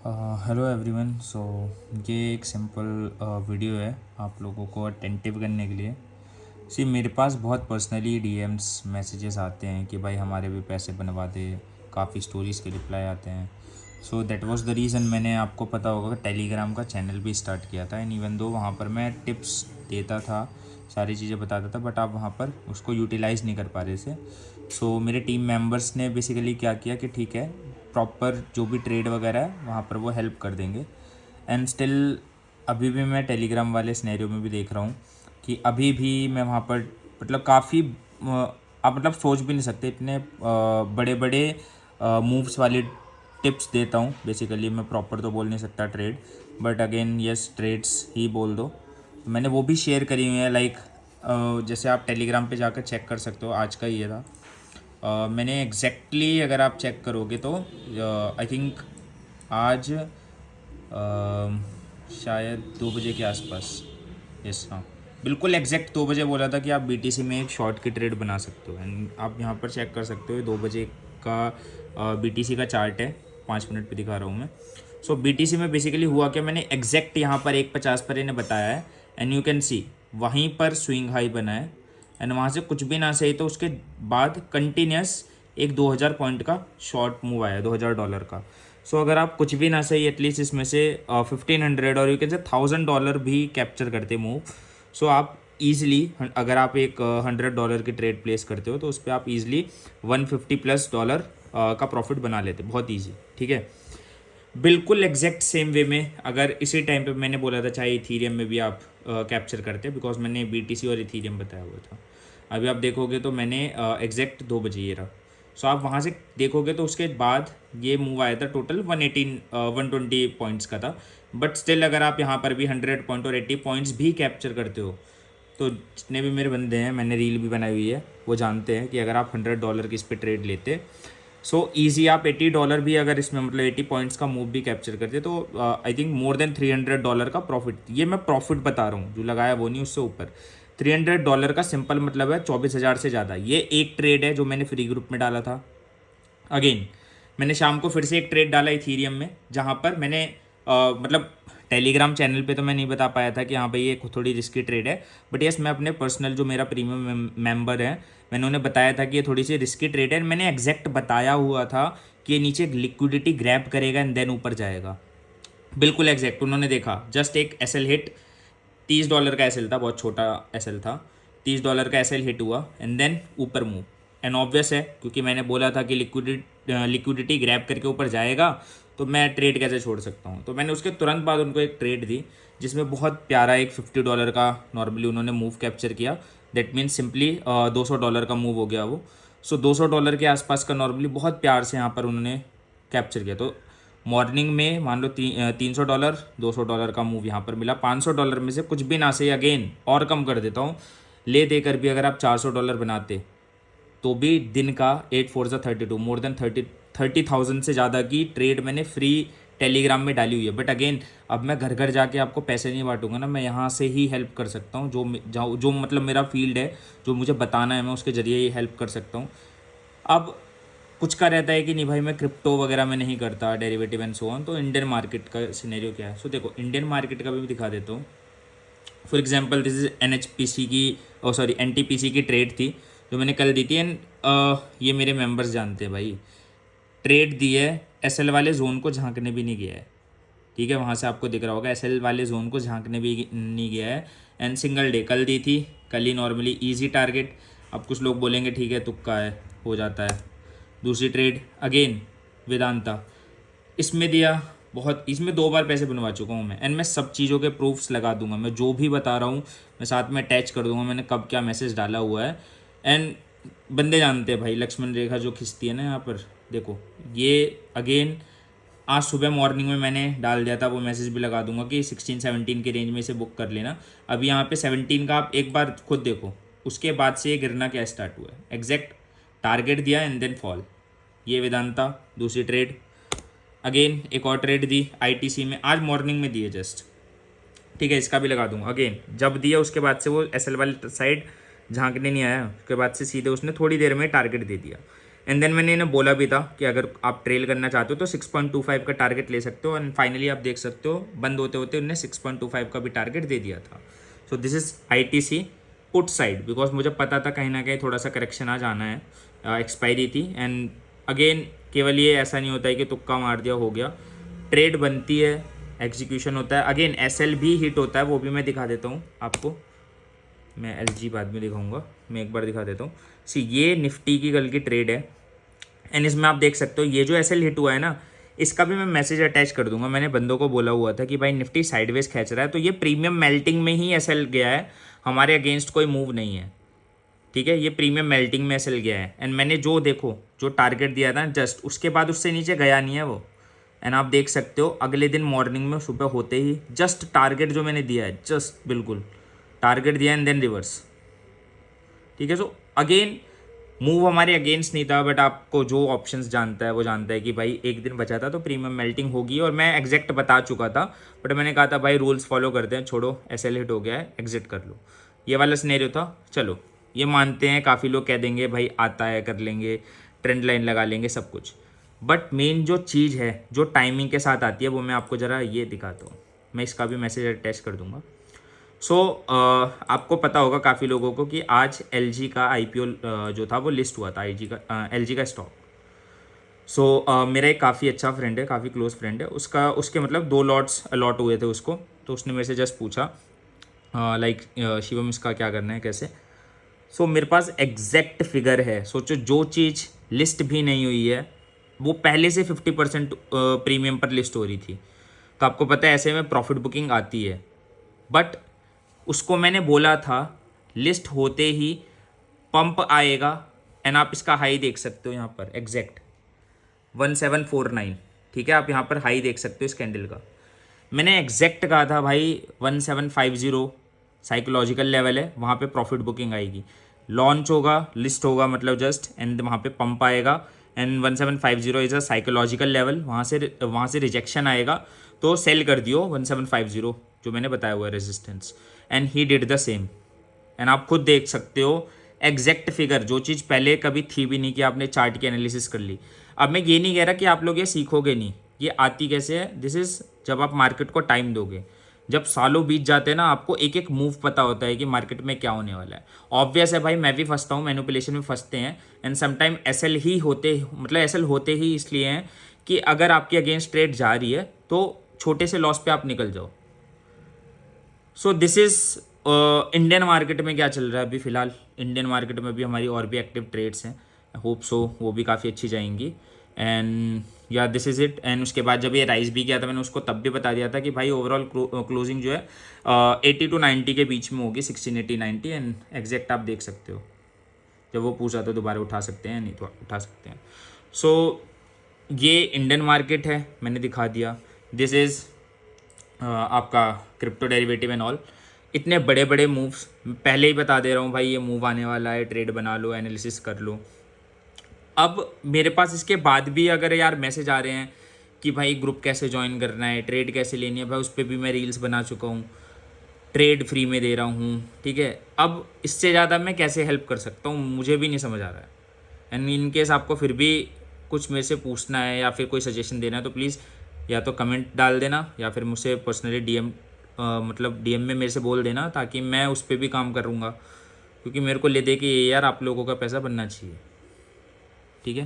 Hello everyone. सो ये एक simple video है आप लोगों को अटेंटिव करने के लिए। मेरे पास बहुत पर्सनली डीएम्स मैसेजेस आते हैं कि भाई हमारे भी पैसे बनवा दे, काफ़ी स्टोरीज़ के रिप्लाई आते हैं। So that was the reason मैंने आपको पता होगा टेलीग्राम का चैनल भी स्टार्ट किया था। एंड इवन दो वहाँ पर मैं टिप्स देता था, सारी चीज़ें बताता था, बट आप वहाँ पर उसको यूटिलाइज़ नहीं कर पा रहे थे। मेरे टीम मेंबर्स ने बेसिकली क्या किया कि ठीक है, प्रॉपर जो भी ट्रेड वगैरह है वहाँ पर वो हेल्प कर देंगे। एंड स्टिल अभी भी मैं टेलीग्राम वाले सिनेरियो में भी देख रहा हूँ कि अभी भी मैं वहाँ पर मतलब काफ़ी आप मतलब सोच भी नहीं सकते इतने बड़े बड़े मूव्स वाली टिप्स देता हूँ। बेसिकली मैं प्रॉपर तो बोल नहीं सकता trade, but again yes trades ही बोल दो। मैंने वो भी शेयर करी हुई है, लाइक जैसे आप टेलीग्राम पे जाकर चेक कर सकते हो। आज का ये था, मैंने एग्जैक्टली अगर आप चेक करोगे तो आई थिंक आज शायद 2 बजे के आसपास, यस हाँ बिल्कुल एग्जैक्ट 2 बजे बोला था कि आप बीटीसी में एक शॉर्ट की ट्रेड बना सकते हो। एंड आप यहाँ पर चेक कर सकते हो 2 बजे का बीटीसी का चार्ट है, 5 मिनट पे दिखा रहा हूँ मैं। बीटीसी में बेसिकली हुआ क्या, मैंने एग्जैक्ट यहाँ पर 150 पर इन्हें बताया है एंड यू कैन सी वहीं पर स्विंग हाई बना है। एंड वहाँ से कुछ भी ना सही तो उसके बाद कंटिन्यूस एक 2000 पॉइंट का शॉर्ट मूव आया, $2000 का। अगर आप कुछ भी ना सही एटलीस्ट इसमें से 1500 और यू कैन से $1000 भी कैप्चर करते मूव, आप ईजिली अगर आप एक $100 की ट्रेड प्लेस करते हो तो उस पर आप ईजिली $150+ का प्रॉफिट बना लेते, बहुत ईजी। ठीक है, बिल्कुल एग्जैक्ट सेम वे में अगर इसी टाइम पे मैंने बोला था चाहे इथीरियम में भी आप कैप्चर करते, बिकॉज मैंने बीटीसी और इथीरियम बताया हुआ था। अभी आप देखोगे तो मैंने एग्जैक्ट 2 बजे ये रहा। आप वहाँ से देखोगे तो उसके बाद ये मूव आया था, टोटल 120 पॉइंट्स का था। बट स्टिल अगर आप यहाँ पर भी 100 पॉइंट और 80 पॉइंट्स भी कैप्चर करते हो तो जितने भी मेरे बंदे हैं, मैंने रील भी बनाई हुई है, वो जानते हैं कि अगर आप $100 की इस पर ट्रेड लेते ईजी आप $80 भी अगर इसमें मतलब 80 पॉइंट्स का मूव भी कैप्चर करते तो आई थिंक मोर देन $300 का प्रॉफिट। ये मैं प्रॉफिट बता रहा हूँ, जो लगाया वो नहीं, उससे ऊपर $300 का सिंपल मतलब है 24,000 से ज़्यादा। ये एक ट्रेड है जो मैंने फ्री ग्रुप में डाला था। अगेन मैंने शाम को फिर से एक ट्रेड डाला इथीरियम में, जहाँ पर मैंने मतलब टेलीग्राम चैनल पे तो मैं नहीं बता पाया था कि हाँ भाई ये थोड़ी रिस्की ट्रेड है, बट यस मैं अपने पर्सनल जो मेरा प्रीमियम मेंबर है मैंने उन्हें बताया था कि ये थोड़ी सी रिस्की ट्रेड है। मैंने एग्जैक्ट बताया हुआ था कि ये नीचे लिक्विडिटी ग्रैब करेगा एंड देन ऊपर जाएगा, बिल्कुल एग्जैक्ट। उन्होंने देखा जस्ट एक एसएल हिट, $30 का एसएल था, बहुत छोटा एसएल था, $30 का एसएल हिट हुआ एंड देन ऊपर मूव। एंड ऑब्वियस है क्योंकि मैंने बोला था कि लिक्विडिटी ग्रैब करके ऊपर जाएगा तो मैं ट्रेड कैसे छोड़ सकता हूँ। तो मैंने उसके तुरंत बाद उनको एक ट्रेड दी जिसमें बहुत प्यारा एक $50 का नॉर्मली उन्होंने मूव कैप्चर किया। दैट मीन्स सिंपली $200 का मूव हो गया वो। $200 के आसपास का नॉर्मली बहुत प्यार से यहाँ पर उन्होंने कैप्चर किया। तो मॉर्निंग में मान लो $300 $200 का मूव यहाँ पर मिला। $500 में से कुछ भी ना सही, अगेन और कम कर देता हूँ, ले देकर भी अगर आप $400 बनाते तो भी दिन का 8 4 32 मोर देन 30,000 से ज़्यादा की ट्रेड मैंने फ्री टेलीग्राम में डाली हुई है। बट अगेन अब मैं घर घर जाके आपको पैसे नहीं बांटूंगा ना, मैं यहाँ से ही हेल्प कर सकता हूँ, जो मतलब मेरा फील्ड है, जो मुझे बताना है मैं उसके ज़रिए ही हेल्प कर सकता हूँ। अब कुछ का रहता है कि नहीं भाई मैं क्रिप्टो वगैरह में नहीं करता, डेरिवेटिव एंड सो ऑन, तो इंडियन मार्केट का सिनेरियो क्या है। देखो इंडियन मार्केट का भी दिखा देता हूँ। For example this is NHPC की NTPC की ट्रेड थी जो मैंने कल दी थी। एंड ये मेरे मेंबर्स जानते हैं भाई, ट्रेड दी है SL वाले जोन को झांकने भी नहीं गया है। ठीक है, वहाँ से आपको दिख रहा होगा SL वाले जोन को झांकने भी नहीं गया है। एंड सिंगल डे कल दी थी, कल ही नॉर्मली ईजी टारगेट। अब कुछ लोग बोलेंगे ठीक है तुक्का है, हो जाता है। दूसरी ट्रेड अगेन वेदांता, इसमें दिया बहुत, इसमें 2 बार पैसे बनवा चुका हूँ मैं। एंड मैं सब चीज़ों के प्रूफ्स लगा दूंगा, मैं जो भी बता रहा हूँ मैं साथ में अटैच कर दूंगा मैंने कब क्या मैसेज डाला हुआ है। एंड बंदे जानते हैं भाई, लक्ष्मण रेखा जो खिंचती है ना यहाँ पर, देखो ये अगेन आज सुबह मॉर्निंग में मैंने डाल दिया था, वो मैसेज भी लगा दूंगा कि 16-17 के रेंज में से बुक कर लेना। अभी यहाँ पे 17 का आप एक बार खुद देखो, उसके बाद से ये गिरना क्या स्टार्ट हुआ है, एग्जैक्ट टारगेट दिया एंड देन फॉल। ये वेदांता दूसरी ट्रेड, अगेन एक और ट्रेड दी ITC में, आज मॉर्निंग में दी है जस्ट। ठीक है, इसका भी लगा दूंगा। अगेन जब दिया उसके बाद से वो SL वाली साइड झांकने नहीं आया, उसके बाद से सीधे उसने थोड़ी देर में टारगेट दे दिया। एंड देन मैंने इन्हें बोला भी था कि अगर आप ट्रेल करना चाहते हो तो 6.25 का टारगेट ले सकते हो, एंड फाइनली आप देख सकते हो बंद होते होते उन्होंने 6.25 का भी टारगेट दे दिया था। So this is ITC put side, because मुझे पता था कहीं ना कहीं थोड़ा सा करेक्शन आ जाना है, एक्सपायरी थी। एंड अगेन केवल ये ऐसा नहीं होता है कि तुक्का मार दिया हो गया, ट्रेड बनती है, एग्जीक्यूशन होता है। अगेन SL भी हिट होता है, वो भी मैं दिखा देता हूँ आपको, मैं LG बाद में दिखाऊंगा, मैं एक बार दिखा देता हूँ। सी ये निफ्टी की कल की ट्रेड है, एंड इसमें आप देख सकते हो ये जो SL हिट हुआ है ना, इसका भी मैं मैसेज अटैच कर दूंगा। मैंने बंदों को बोला हुआ था कि भाई निफ्टी साइडवेज खींच रहा है, तो ये प्रीमियम मेल्टिंग में ही SL गया है, हमारे अगेंस्ट कोई मूव नहीं है, ठीक है। ये प्रीमियम मेल्टिंग में SL गया है, एंड मैंने जो देखो जो टारगेट दिया था जस्ट उसके बाद उससे नीचे गया नहीं है वो। एंड आप देख सकते हो अगले दिन मॉर्निंग में सुबह होते ही जस्ट टारगेट जो मैंने दिया है, जस्ट बिल्कुल टारगेट दिया एंड देन रिवर्स, ठीक है। सो अगेन मूव हमारे अगेंस्ट नहीं था, बट आपको जो ऑप्शंस जानता है वो जानता है कि भाई एक दिन बचा था तो प्रीमियम मेल्टिंग होगी, और मैं एग्जैक्ट बता चुका था, बट मैंने कहा था भाई रूल्स फॉलो करते हैं, छोड़ो SL हिट हो गया है, एग्जिट कर लो, ये वाला सिनेरियो था। चलो ये मानते हैं, काफ़ी लोग कह देंगे भाई आता है कर लेंगे, ट्रेंड लाइन लगा लेंगे सब कुछ, बट मेन जो चीज़ है जो टाइमिंग के साथ आती है वो मैं आपको ज़रा ये दिखाता हूँ, मैं इसका भी मैसेज अटैच कर दूंगा। सो आपको पता होगा काफ़ी लोगों को कि आज LG का IPO जो था वो लिस्ट हुआ था, LG का स्टॉक। सो मेरा एक काफ़ी अच्छा फ्रेंड है, काफ़ी क्लोज फ्रेंड है, उसका उसके मतलब 2 लॉट्स अलॉट हुए थे उसको, तो उसने मेरे से जस्ट पूछा लाइक शिवम इसका क्या करना है कैसे। सो मेरे पास एग्जैक्ट फिगर है, सोचो जो चीज़ लिस्ट भी नहीं हुई है वो पहले से 50% प्रीमियम पर लिस्ट हो रही थी, तो आपको पता है ऐसे में प्रॉफिट बुकिंग आती है, बट उसको मैंने बोला था लिस्ट होते ही पंप आएगा, एंड आप इसका हाई देख सकते हो यहाँ पर एग्जैक्ट 1749, ठीक है। आप यहाँ पर हाई देख सकते हो इस कैंडल का, मैंने एग्जैक्ट कहा था भाई 1750 साइकोलॉजिकल लेवल है, वहाँ पे प्रॉफिट बुकिंग आएगी, लॉन्च होगा, लिस्ट होगा मतलब जस्ट, एंड वहाँ पे पंप आएगा, and 1750 is a psychological level, वहाँ से रिजेक्शन आएगा तो सेल कर दियो 1750 जो मैंने बताया हुआ है resistance, and he did the same. And आप खुद देख सकते हो एग्जैक्ट फिगर, जो चीज़ पहले कभी थी भी नहीं कि आपने चार्ट की एनालिसिस कर ली। अब मैं ये नहीं कह रहा कि आप लोग ये सीखोगे नहीं, ये आती कैसे है, दिस इज़ जब आप मार्केट को टाइम दोगे, जब सालों बीत जाते हैं ना आपको एक एक मूव पता होता है कि मार्केट में क्या होने वाला है। ऑब्वियस है भाई, मैं भी फंसता हूँ, मैनिपुलेशन में फंसते हैं, एंड समटाइम SL ही होते, मतलब SL होते ही इसलिए हैं कि अगर आपके अगेंस्ट ट्रेड जा रही है तो छोटे से लॉस पे आप निकल जाओ। So this is Indian market में क्या चल रहा है अभी फ़िलहाल। इंडियन मार्केट में भी हमारी और भी एक्टिव ट्रेड्स हैं, होप सो वो भी काफ़ी अच्छी जाएंगी, एंड या दिस इज़ इट। एंड उसके बाद जब ये राइज भी किया था मैंने उसको तब भी बता दिया था कि भाई ओवरऑल क्लोजिंग जो है 80 to 90 के बीच में होगी, 1680 90, एंड एग्जैक्ट आप देख सकते हो, जब वो पूछा तो दोबारा उठा सकते हैं, नहीं तो उठा सकते हैं। सो ये इंडियन मार्केट है, मैंने दिखा दिया। दिस इज़ आपका क्रिप्टो डेरिवेटिव एंड ऑल, इतने बड़े बड़े मूव्स पहले ही बता दे रहा हूँ भाई, ये मूव आने वाला है, ट्रेड बना लो, एनालिसिस कर लो। अब मेरे पास इसके बाद भी अगर यार मैसेज आ रहे हैं कि भाई ग्रुप कैसे ज्वाइन करना है, ट्रेड कैसे लेनी है, भाई उस पर भी मैं रील्स बना चुका हूँ, ट्रेड फ्री में दे रहा हूँ, ठीक है। अब इससे ज़्यादा मैं कैसे हेल्प कर सकता हूँ, मुझे भी नहीं समझ आ रहा है। एंड इन केस आपको फिर भी कुछ मेरे से पूछना है या फिर कोई सजेशन देना है तो प्लीज़ या तो कमेंट डाल देना या फिर मुझसे पर्सनली DM मतलब DM में मेरे से बोल देना, ताकि मैं उस पर भी काम करूँगा, क्योंकि मेरे को ले दे कि यार आप लोगों का पैसा बनना चाहिए, ठीक है।